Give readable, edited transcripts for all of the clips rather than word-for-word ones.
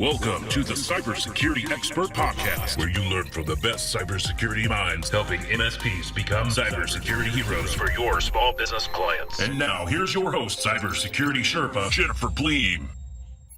Welcome to the Cybersecurity Expert Podcast, where you learn from the best cybersecurity minds helping MSPs become cybersecurity heroes for your small business clients. And now, here's your host, Cybersecurity Sherpa, Jennifer Bleam.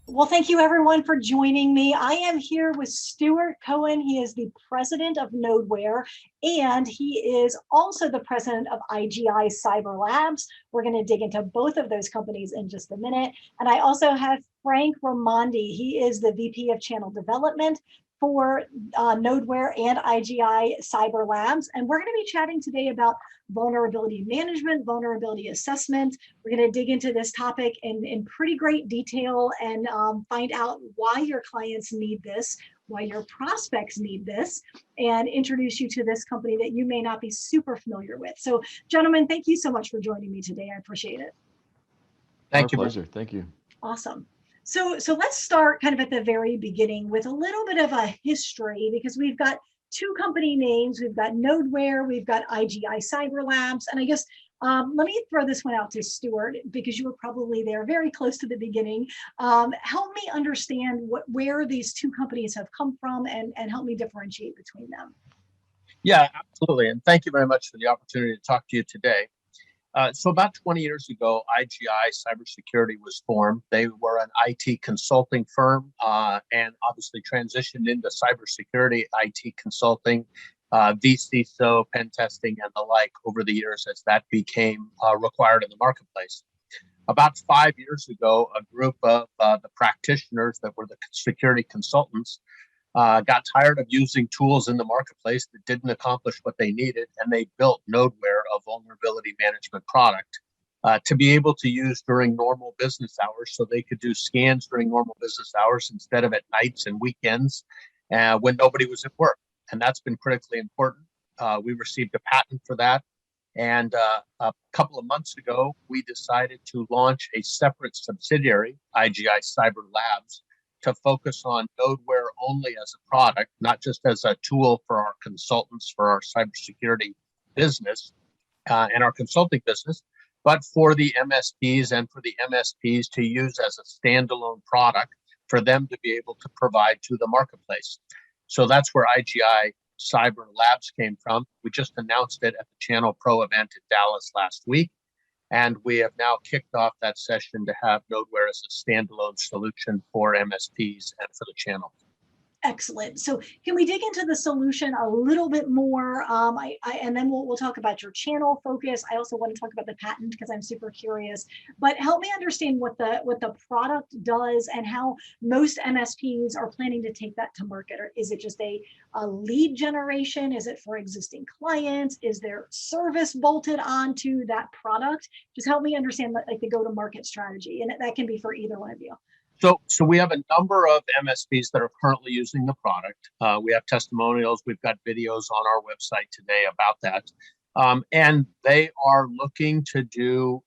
Well, thank you everyone for joining me. I am here with Stuart Cohen. He is the president of Nodeware, and he is also the president of IGI Cyber Labs. We're going to dig into both of those companies in just a minute. And I also have Frank Raimondi. He is the VP of Channel Development for Nodeware and IGI Cyber Labs. And we're going to be chatting today about vulnerability management, vulnerability assessment. We're going to dig into this topic in pretty great detail and find out why your clients need this, why your prospects need this, and introduce you to this company that you may not be super familiar with. So, gentlemen, thank you so much for joining me today. I appreciate it. Thank you. Our pleasure. Thank you. Awesome. So let's start kind of at the very beginning with a little bit of a history, because we've got two company names. We've got Nodeware, we've got IGI Cyber Labs. And I guess, let me throw this one out to Stuart, because you were probably there very close to the beginning. Help me understand where these two companies have come from and help me differentiate between them. Yeah, absolutely. And thank you very much for the opportunity to talk to you today. So about 20 years ago, IGI Cybersecurity was formed. They were an IT consulting firm and obviously transitioned into cybersecurity, IT consulting, vCISO, pen testing, and the like over the years as that became required in the marketplace. About 5 years ago, a group of the practitioners that were the security consultants got tired of using tools in the marketplace that didn't accomplish what they needed, and they built Nodeware, a vulnerability management product, to be able to use during normal business hours, so they could do scans during normal business hours instead of at nights and weekends when nobody was at work. And that's been critically important. We received a patent for that. And a couple of months ago, we decided to launch a separate subsidiary, IGI Cyber Labs, to focus on Nodeware only as a product, not just as a tool for our consultants for our cybersecurity business and our consulting business, but for the MSPs and for the MSPs to use as a standalone product for them to be able to provide to the marketplace. So that's where IGI Cyber Labs came from. We just announced it at the Channel Pro event in Dallas last week. And we have now kicked off that session to have Nodeware as a standalone solution for MSPs and for the channel. Excellent. So can we dig into the solution a little bit more? And then we'll talk about your channel focus. I also want to talk about the patent because I'm super curious. But help me understand what the product does and how most MSPs are planning to take that to market. Or is it just a lead generation? Is it for existing clients? Is there service bolted onto that product? Just help me understand like the go-to-market strategy. And that can be for either one of you. So we have a number of MSPs that are currently using the product. We have testimonials. We've got videos on our website today about that. And they are looking to do,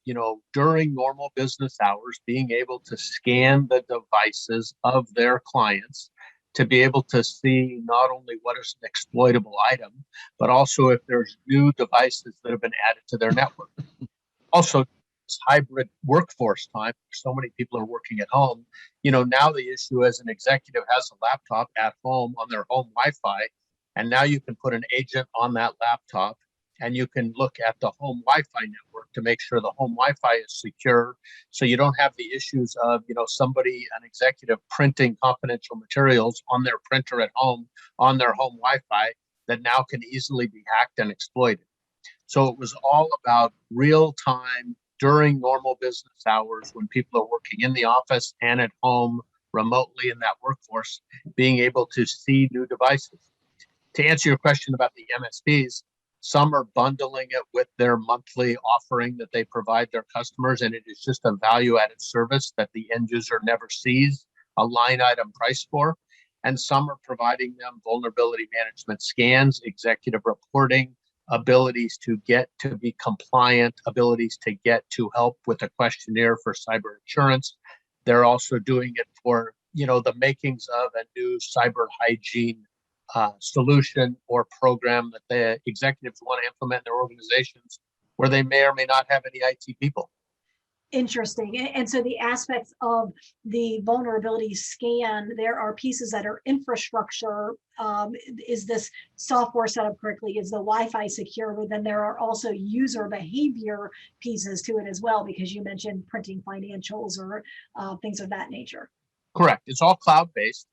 during normal business hours, being able to scan the devices of their clients to be able to see not only what is an exploitable item, but also if there's new devices that have been added to their network. Also, hybrid workforce time, so many people are working at home. Now the issue as an executive has a laptop at home on their home Wi-Fi, and now you can put an agent on that laptop and you can look at the home Wi-Fi network to make sure the home Wi-Fi is secure, so you don't have the issues of an executive printing confidential materials on their printer at home on their home Wi-Fi that now can easily be hacked and exploited. So it was all about real time during normal business hours when people are working in the office and at home remotely in that workforce, being able to see new devices. To answer your question about the MSPs, some are bundling it with their monthly offering that they provide their customers, and it is just a value-added service that the end user never sees a line item price for. And some are providing them vulnerability management scans, executive reporting, abilities to get to be compliant, abilities to get to help with a questionnaire for cyber insurance. They're also doing it for, the makings of a new cyber hygiene solution or program that the executives want to implement in their organizations where they may or may not have any IT people. Interesting. And so the aspects of the vulnerability scan, there are pieces that are infrastructure. Is this software set up correctly? Is the Wi-Fi secure? But then there are also user behavior pieces to it as well, because you mentioned printing financials or things of that nature. Correct. It's all cloud-based.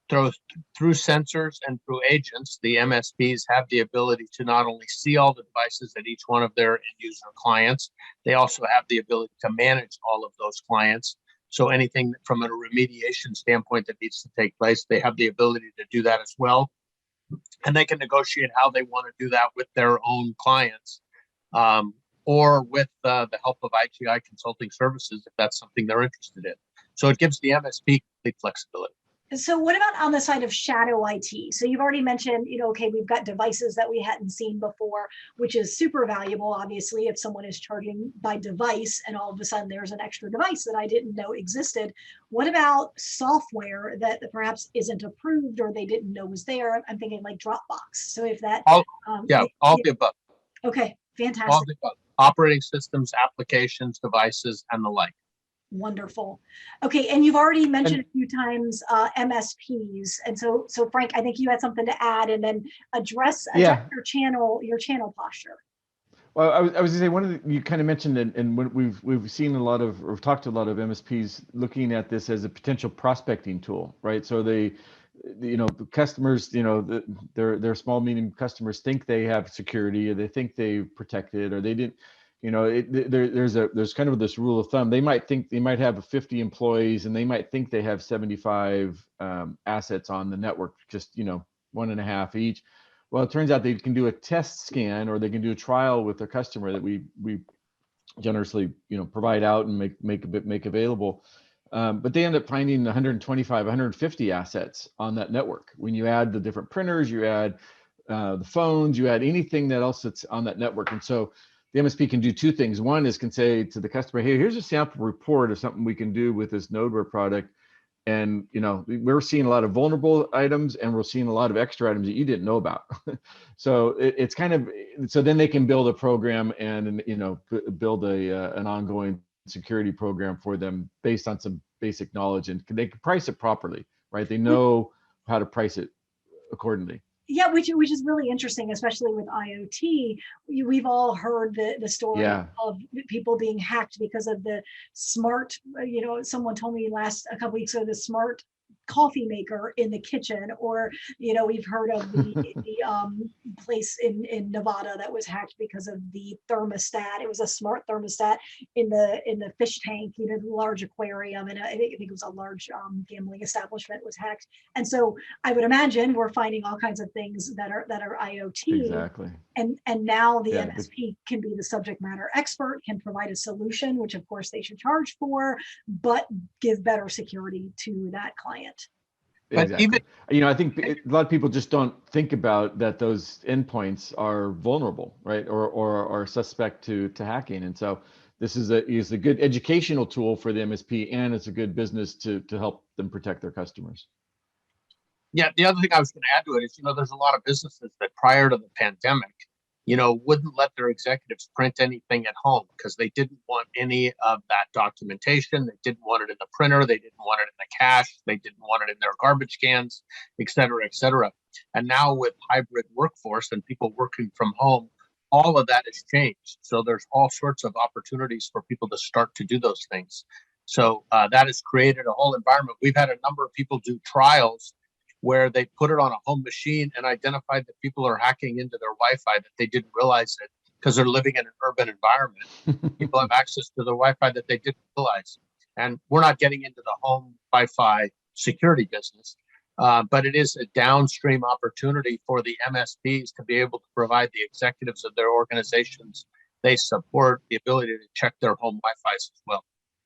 Through sensors and through agents, the MSPs have the ability to not only see all the devices at each one of their end user clients, they also have the ability to manage all of those clients. So anything from a remediation standpoint that needs to take place, they have the ability to do that as well. And they can negotiate how they want to do that with their own clients, or with the help of IGI consulting services, if that's something they're interested in. So it gives the MSP complete flexibility. So what about on the side of shadow IT? So you've already mentioned, okay, we've got devices that we hadn't seen before, which is super valuable, obviously, if someone is charging by device and all of a sudden there's an extra device that I didn't know existed. What about software that perhaps isn't approved or they didn't know was there? I'm thinking like Dropbox. So if that... all the above. Okay, fantastic. All the above. Operating systems, applications, devices, and the like. Wonderful. Okay, and you've already mentioned a few times MSPs, and so Frank, I think you had something to add, and then address your channel posture. Well, I was going to say one of you kind of mentioned, and we've seen a lot of, or talked to a lot of MSPs looking at this as a potential prospecting tool, right? So the customers, their small medium customers think they have security, or they think they protected, or they didn't. There's kind of this rule of thumb. They might think they might have 50 employees and they might think they have 75 assets on the network, just 1.5 each. Well, it turns out they can do a test scan, or they can do a trial with their customer that we generously provide out and make available. But they end up finding 125, 150 assets on that network. When you add the different printers, you add the phones, you add anything that else that's on that network, and so the MSP can do two things. One is can say to the customer, hey, here's a sample report of something we can do with this Nodeware product. And, we're seeing a lot of vulnerable items, and we're seeing a lot of extra items that you didn't know about. So it's kind of, so then they can build a program and, build an ongoing security program for them based on some basic knowledge, and they can price it properly, right? They know how to price it accordingly. Yeah, which is really interesting, especially with IoT. We've all heard the story of people being hacked because of the smart, someone told me a couple weeks ago, the smart coffee maker in the kitchen, or we've heard of the place in Nevada that was hacked because of the thermostat. It was a smart thermostat in the fish tank, the large aquarium, and I think it was a large gambling establishment was hacked. And so I would imagine we're finding all kinds of things that are IoT. Exactly. And now the MSP can be the subject matter expert, can provide a solution, which of course they should charge for, but give better security to that client. Exactly. I think a lot of people just don't think about that those endpoints are vulnerable, right? Or are suspect to hacking. And so this is a good educational tool for the MSP, and it's a good business to help them protect their customers. Yeah, the other thing I was going to add to it is, there's a lot of businesses that prior to the pandemic, wouldn't let their executives print anything at home because they didn't want any of that documentation. They didn't want it in the printer. They didn't want it in the cache. They didn't want it in their garbage cans, et cetera, et cetera. And now with hybrid workforce and people working from home, all of that has changed. So there's all sorts of opportunities for people to start to do those things. So that has created a whole environment. We've had a number of people do trials where they put it on a home machine and identified that people are hacking into their Wi-Fi that they didn't realize it because they're living in an urban environment. People have access to their Wi-Fi that they didn't realize. And we're not getting into the home Wi-Fi security business, but it is a downstream opportunity for the MSPs to be able to provide the executives of their organizations they support the ability to check their home Wi-Fis as well.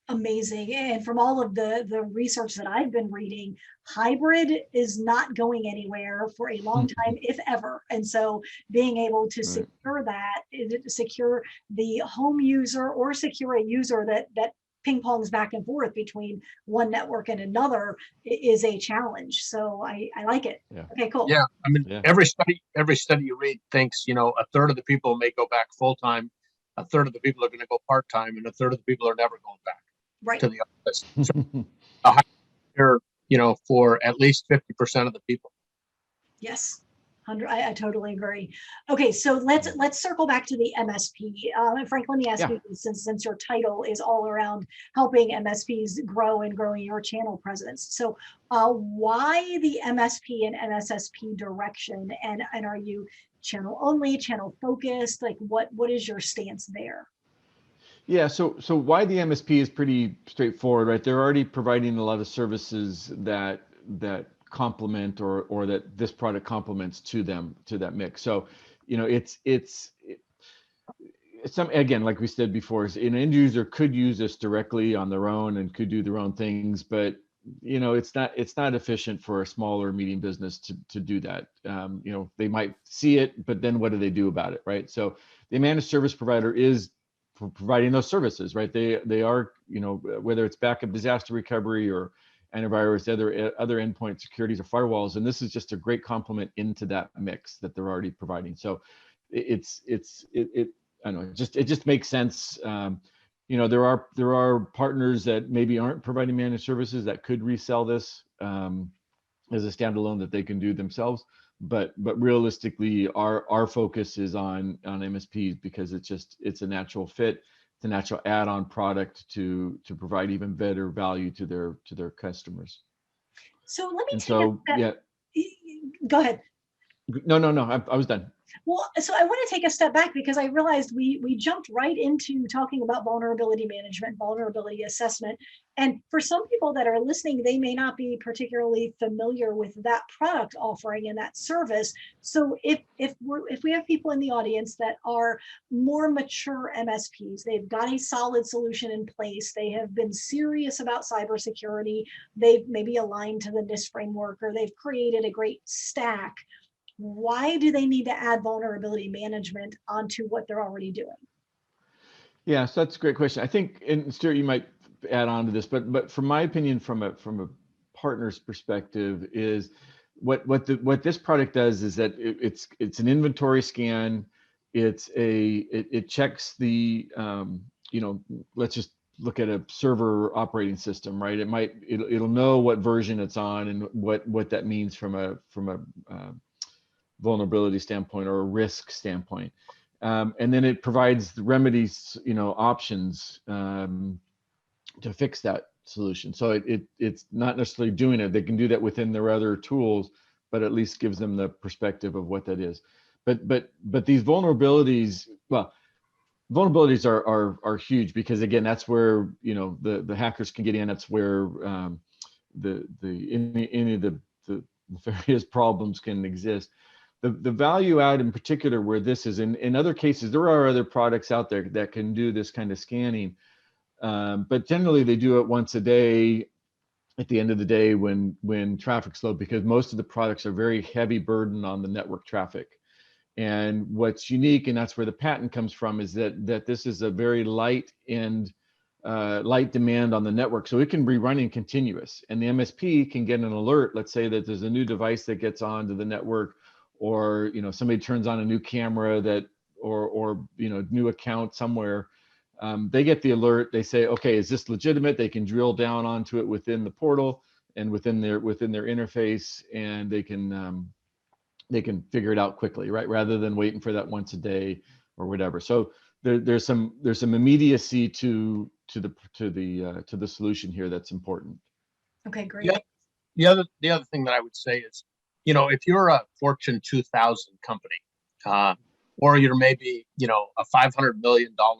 Amazing. And from all of the research that I've been reading, hybrid is not going anywhere for a long time, if ever. And so being able to secure that, secure the home user or secure a user that ping pongs back and forth between one network and another is a challenge. So I like it. Yeah. Okay, cool. Yeah. I mean, every study you read thinks, a third of the people may go back full time. a third of the people are going to go part-time, and a third of the people are never going back Right. to the office. So a high here, for at least 50% of the people. Yes. I totally agree. Okay, so let's circle back to the MSP. And Frank, let me ask you, since your title is all around helping MSPs grow and growing your channel presence. So why the MSP and MSSP direction? And are you channel only, channel focused? Like what is your stance there? Yeah, so why the MSP is pretty straightforward, right? They're already providing a lot of services that complement or that this product complements to that mix. So, it's some, again, like we said before, an end user could use this directly on their own and could do their own things, but it's not efficient for a small or medium business to do that. They might see it, but then what do they do about it, right? So the managed service provider is providing those services, right? They are, whether it's backup disaster recovery or antivirus, other endpoint securities or firewalls, and this is just a great complement into that mix that they're already providing. So it I don't know, it just makes sense. There are partners that maybe aren't providing managed services that could resell this as a standalone that they can do themselves. But realistically, our focus is on MSPs because it's a natural fit. It's a natural add-on product to provide even better value to their customers. So let me And take so, a step. yeah. Go ahead. No, I was done. Well, so I want to take a step back because I realized we jumped right into talking about vulnerability management, vulnerability assessment. And for some people that are listening, they may not be particularly familiar with that product offering and that service. So if we have people in the audience that are more mature MSPs, they've got a solid solution in place, they have been serious about cybersecurity, they've maybe aligned to the NIST framework, or they've created a great stack. Why do they need to add vulnerability management onto what they're already doing? Yeah, so that's a great question. I think, and Stuart, you might add on to this, but from my opinion, from a partner's perspective, is what this product does is that it's an inventory scan. It checks the let's just look at a server operating system, right? It'll know what version it's on and what that means from a vulnerability standpoint or a risk standpoint. And then it provides the remedies, options to fix that solution. So it's not necessarily doing it. They can do that within their other tools, but at least gives them the perspective of what that is. But these vulnerabilities, vulnerabilities are huge because, again, that's where the hackers can get in. That's where any of the nefarious problems can exist. The value add in particular where this is, in other cases, there are other products out there that can do this kind of scanning, but generally they do it once a day at the end of the day when traffic's low, because most of the products are very heavy burden on the network traffic. And what's unique, and that's where the patent comes from, is that this is a very light demand on the network, so it can be running continuous, and the MSP can get an alert. Let's say that there's a new device that gets onto the network, or somebody turns on a new camera or new account somewhere. They get the alert. They say, okay, is this legitimate? They can drill down onto it within the portal and within their interface, and they can figure it out quickly, right? Rather than waiting for that once a day or whatever. So there's some immediacy to the solution here that's important. Okay, great. Yeah. The other thing that I would say is, if you're a Fortune 2000 company, or you're maybe, a $500 million or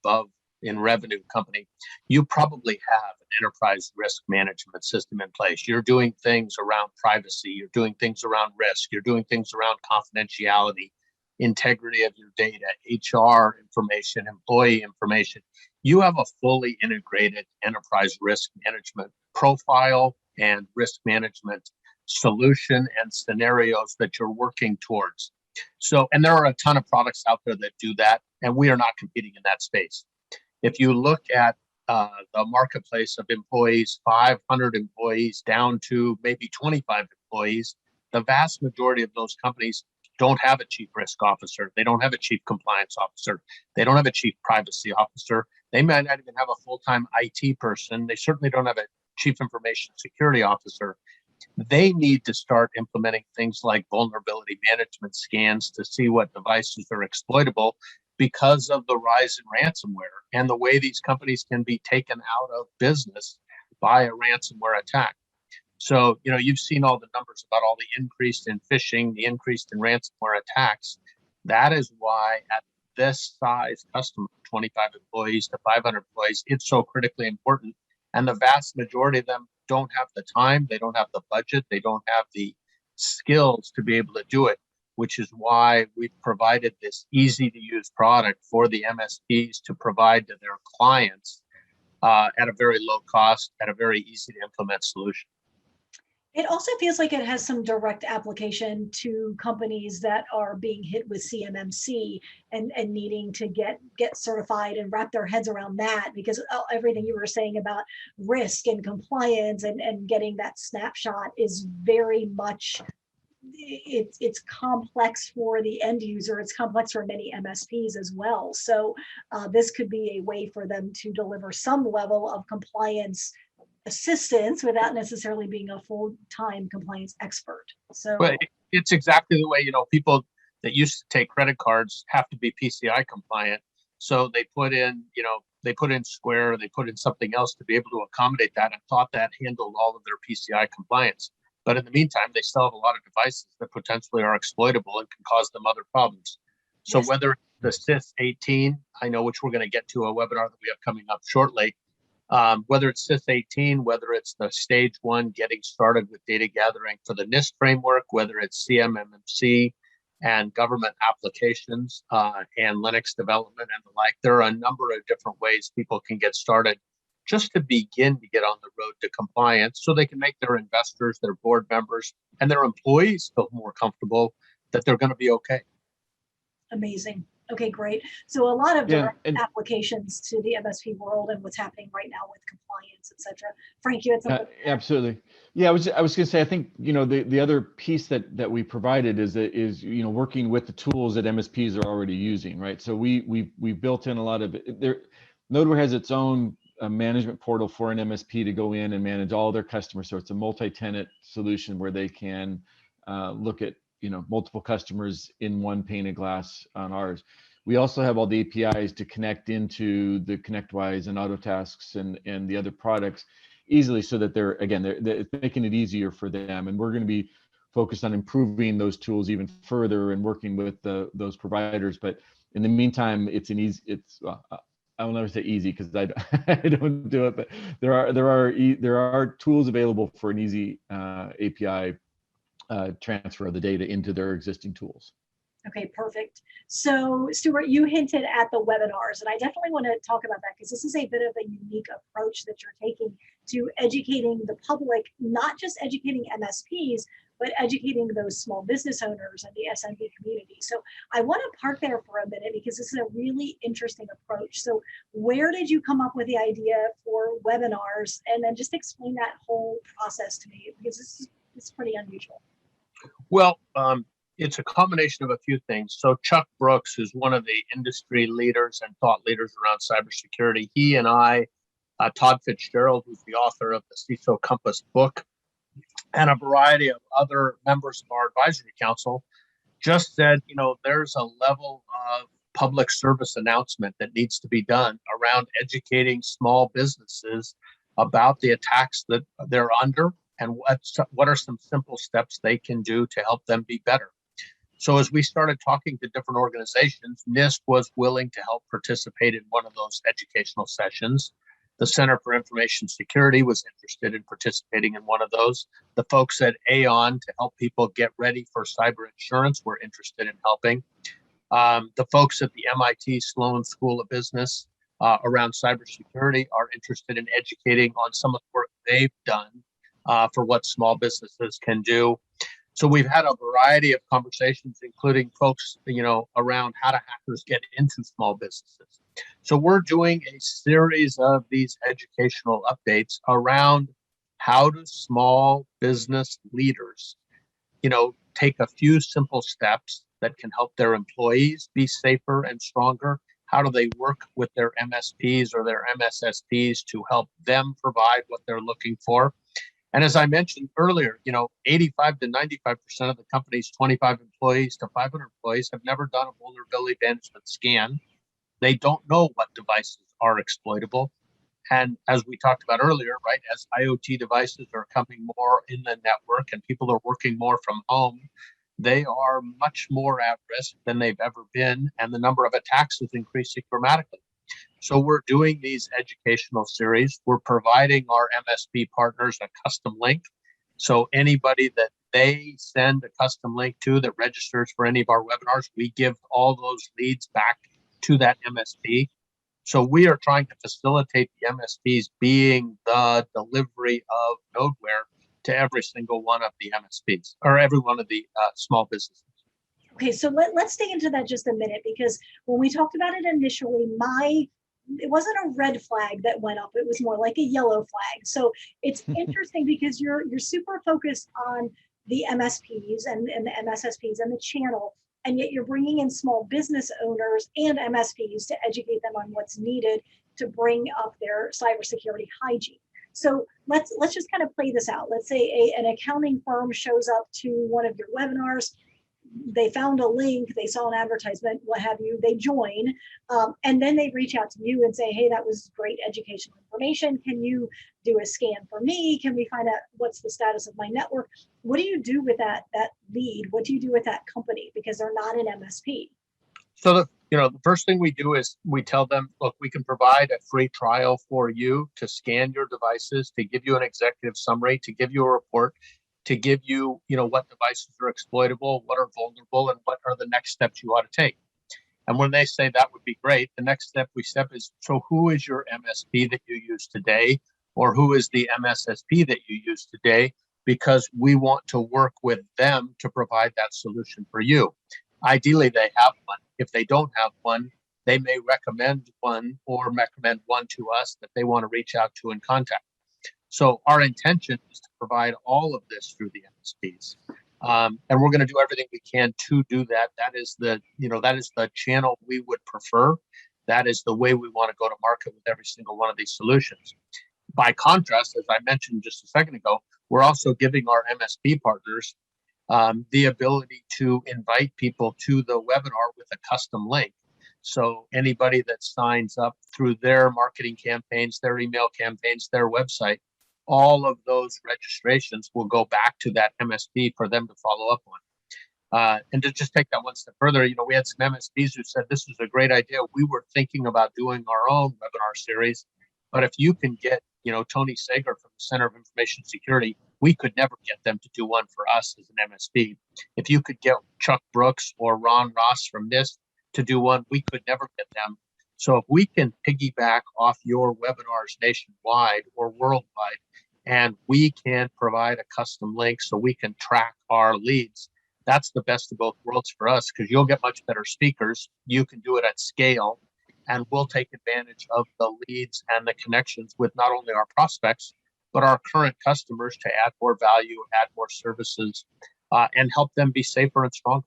above in revenue company, you probably have an enterprise risk management system in place. You're doing things around privacy, you're doing things around risk, you're doing things around confidentiality, integrity of your data, HR information, employee information. You have a fully integrated enterprise risk management profile and risk management solution and scenarios that you're working towards. So, and there are a ton of products out there that do that, and we are not competing in that space. If you look at the marketplace of employees, 500 employees down to maybe 25 employees, the vast majority of those companies don't have a chief risk officer. They don't have a chief compliance officer. They don't have a chief privacy officer. They might not even have a full-time IT person. They certainly don't have a chief information security officer. They need to start implementing things like vulnerability management scans to see what devices are exploitable because of the rise in ransomware and the way these companies can be taken out of business by a ransomware attack. So, you've seen all the numbers about all the increase in phishing, the increase in ransomware attacks. That is why at this size customer, 25 employees to 500 employees, it's so critically important. And the vast majority of them don't have the time, they don't have the budget, they don't have the skills to be able to do it, which is why we've provided this easy to use product for the MSPs to provide to their clients at a very low cost, at a very easy to implement solution. It also feels like it has some direct application to companies that are being hit with CMMC and needing to get certified and wrap their heads around that, because everything you were saying about risk and compliance and getting that snapshot is very much, it's complex for the end user. It's complex for many MSPs as well. So this could be a way for them to deliver some level of compliance assistance without necessarily being a full-time compliance expert. So but it's exactly the way, people that used to take credit cards have to be PCI compliant. So they put in, Square, they put in something else to be able to accommodate that and thought that handled all of their PCI compliance. But in the meantime, they still have a lot of devices that potentially are exploitable and can cause them other problems. So yes. Whether the CIS 18, I know, which we're going to get to a webinar that we have coming up shortly, whether it's CIS 18, whether it's the stage 1 getting started with data gathering for the NIST framework, whether it's CMMC and government applications and Linux development and the like, there are a number of different ways people can get started just to begin to get on the road to compliance so they can make their investors, their board members, and their employees feel more comfortable that they're going to be okay. Amazing. Okay, great. So a lot of direct applications to the MSP world and what's happening right now with compliance, et cetera. Frank, you had something? Absolutely. Yeah, I was going to say, I think, the other piece that we provided is working with the tools that MSPs are already using, right? So we built in a lot of it. Nodeware has its own management portal for an MSP to go in and manage all their customers. So it's a multi-tenant solution where they can look at multiple customers in one pane of glass on ours. We also have all the APIs to connect into the ConnectWise and Autotasks and the other products easily, so that they're making it easier for them. And we're going to be focused on improving those tools even further and working with those providers. But in the meantime, I will never say easy because I don't do it, but there are tools available for an easy API transfer of the data into their existing tools. Okay, perfect. So Stuart, you hinted at the webinars, and I definitely want to talk about that because this is a bit of a unique approach that you're taking to educating the public, not just educating MSPs, but educating those small business owners and the SMB community. So I want to park there for a minute because this is a really interesting approach. So where did you come up with the idea for webinars? And then just explain that whole process to me, because this is pretty unusual. Well, it's a combination of a few things. So Chuck Brooks, who's one of the industry leaders and thought leaders around cybersecurity, he and I, Todd Fitzgerald, who's the author of the CISO Compass book, and a variety of other members of our advisory council, just said, there's a level of public service announcement that needs to be done around educating small businesses about the attacks that they're under and what are some simple steps they can do to help them be better. So as we started talking to different organizations, NIST was willing to help participate in one of those educational sessions. The Center for Information Security was interested in participating in one of those. The folks at Aon, to help people get ready for cyber insurance, were interested in helping. The folks at the MIT Sloan School of Business around cybersecurity are interested in educating on some of the work they've done for what small businesses can do. So we've had a variety of conversations, including folks, around how do hackers get into small businesses. So we're doing a series of these educational updates around how do small business leaders, take a few simple steps that can help their employees be safer and stronger? How do they work with their MSPs or their MSSPs to help them provide what they're looking for? And as I mentioned earlier, 85 to 95% of the company's 25 employees to 500 employees have never done a vulnerability management scan. They don't know what devices are exploitable. And as we talked about earlier, right, as IoT devices are coming more in the network and people are working more from home, they are much more at risk than they've ever been. And the number of attacks is increasing dramatically. So we're doing these educational series. We're providing our MSP partners a custom link. So anybody that they send a custom link to that registers for any of our webinars, we give all those leads back to that MSP. So we are trying to facilitate the MSPs being the delivery of Nodeware to every single one of the MSPs or every one of the small businesses. Okay, so let's dig into that just a minute, because when we talked about it initially, it wasn't a red flag that went up. It was more like a yellow flag. So it's interesting because you're super focused on the MSPs and the MSSPs and the channel, and yet you're bringing in small business owners and MSPs to educate them on what's needed to bring up their cybersecurity hygiene. So let's just kind of play this out. Let's say an accounting firm shows up to one of your webinars. They found a link, they saw an advertisement, what have you, they join, and then they reach out to you and say, hey, that was great educational information. Can you do a scan for me? Can we find out what's the status of my network? What do you do with that lead? What do you do with that company? Because they're not an MSP. So the first thing we do is we tell them, look, we can provide a free trial for you to scan your devices, to give you an executive summary, to give you a report, to give you, what devices are exploitable, what are vulnerable, and what are the next steps you ought to take. And when they say that would be great, the next step is, so who is your MSP that you use today? Or who is the MSSP that you use today? Because we want to work with them to provide that solution for you. Ideally, they have one. If they don't have one, they may recommend one or recommend one to us that they want to reach out to and contact. So our intention is to provide all of this through the MSPs. And we're going to do everything we can to do that. That is the channel we would prefer. That is the way we want to go to market with every single one of these solutions. By contrast, as I mentioned just a second ago, we're also giving our MSP partners the ability to invite people to the webinar with a custom link. So anybody that signs up through their marketing campaigns, their email campaigns, their website, all of those registrations will go back to that MSP for them to follow up on. And to just take that one step further, we had some MSPs who said this was a great idea. We were thinking about doing our own webinar series, but if you can get, Tony Sager from the Center of Information Security, we could never get them to do one for us as an MSP. If you could get Chuck Brooks or Ron Ross from NIST to do one, we could never get them. So if we can piggyback off your webinars nationwide or worldwide, and we can provide a custom link so we can track our leads, that's the best of both worlds for us, because you'll get much better speakers. You can do it at scale, and we'll take advantage of the leads and the connections with not only our prospects, but our current customers to add more value, add more services, and help them be safer and stronger.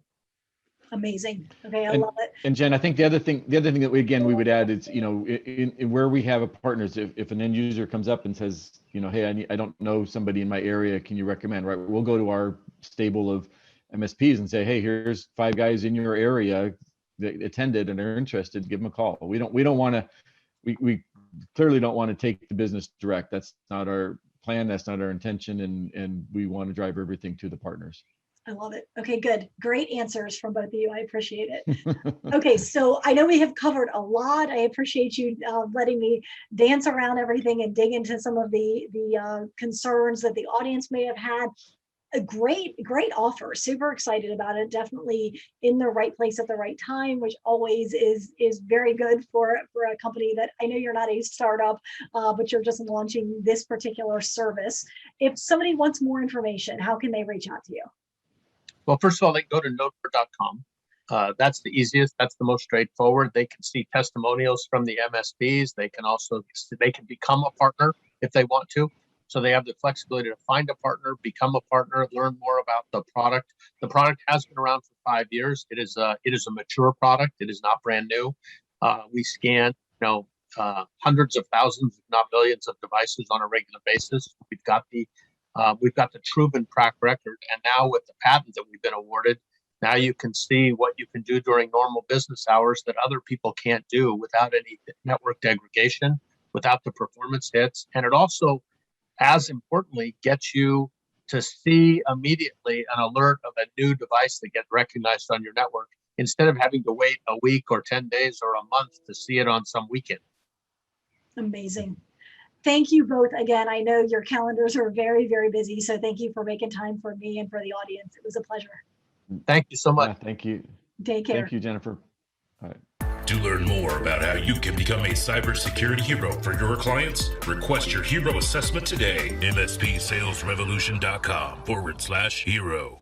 Amazing. Okay, I love it. And Jen, I think the other thing that we would add is, in where we have a partners, if an end user comes up and says, hey, I don't know somebody in my area, can you recommend? Right, we'll go to our stable of MSPs and say, hey, here's 5 guys in your area that attended and are interested. Give them a call. We clearly don't want to take the business direct. That's not our plan. That's not our intention, and we want to drive everything to the partners. I love it. Okay, good. Great answers from both of you. I appreciate it. Okay, so I know we have covered a lot. I appreciate you letting me dance around everything and dig into some of the concerns that the audience may have had. A great offer. Super excited about it. Definitely in the right place at the right time, which always is very good for a company that, I know you're not a startup, but you're just launching this particular service. If somebody wants more information, how can they reach out to you? Well, first of all, they can go to nodeware.com. That's the easiest. That's the most straightforward. They can see testimonials from the MSPs. They can become a partner if they want to. So they have the flexibility to find a partner, become a partner, learn more about the product. The product has been around for 5 years. It is a mature product. It is not brand new. We scan, hundreds of thousands, if not millions, of devices on a regular basis. We've got the proven track record, and now with the patent that we've been awarded, now you can see what you can do during normal business hours that other people can't do without any network degradation, without the performance hits, and it also, as importantly, gets you to see immediately an alert of a new device that gets recognized on your network instead of having to wait a week or 10 days or a month to see it on some weekend. Amazing. Thank you both again. I know your calendars are very, very busy, so thank you for making time for me and for the audience. It was a pleasure. Thank you so much. Yeah, thank you. Take care. Thank you, Jennifer. All right. To learn more about how you can become a cybersecurity hero for your clients, request your hero assessment today. MSPsalesrevolution.com/hero.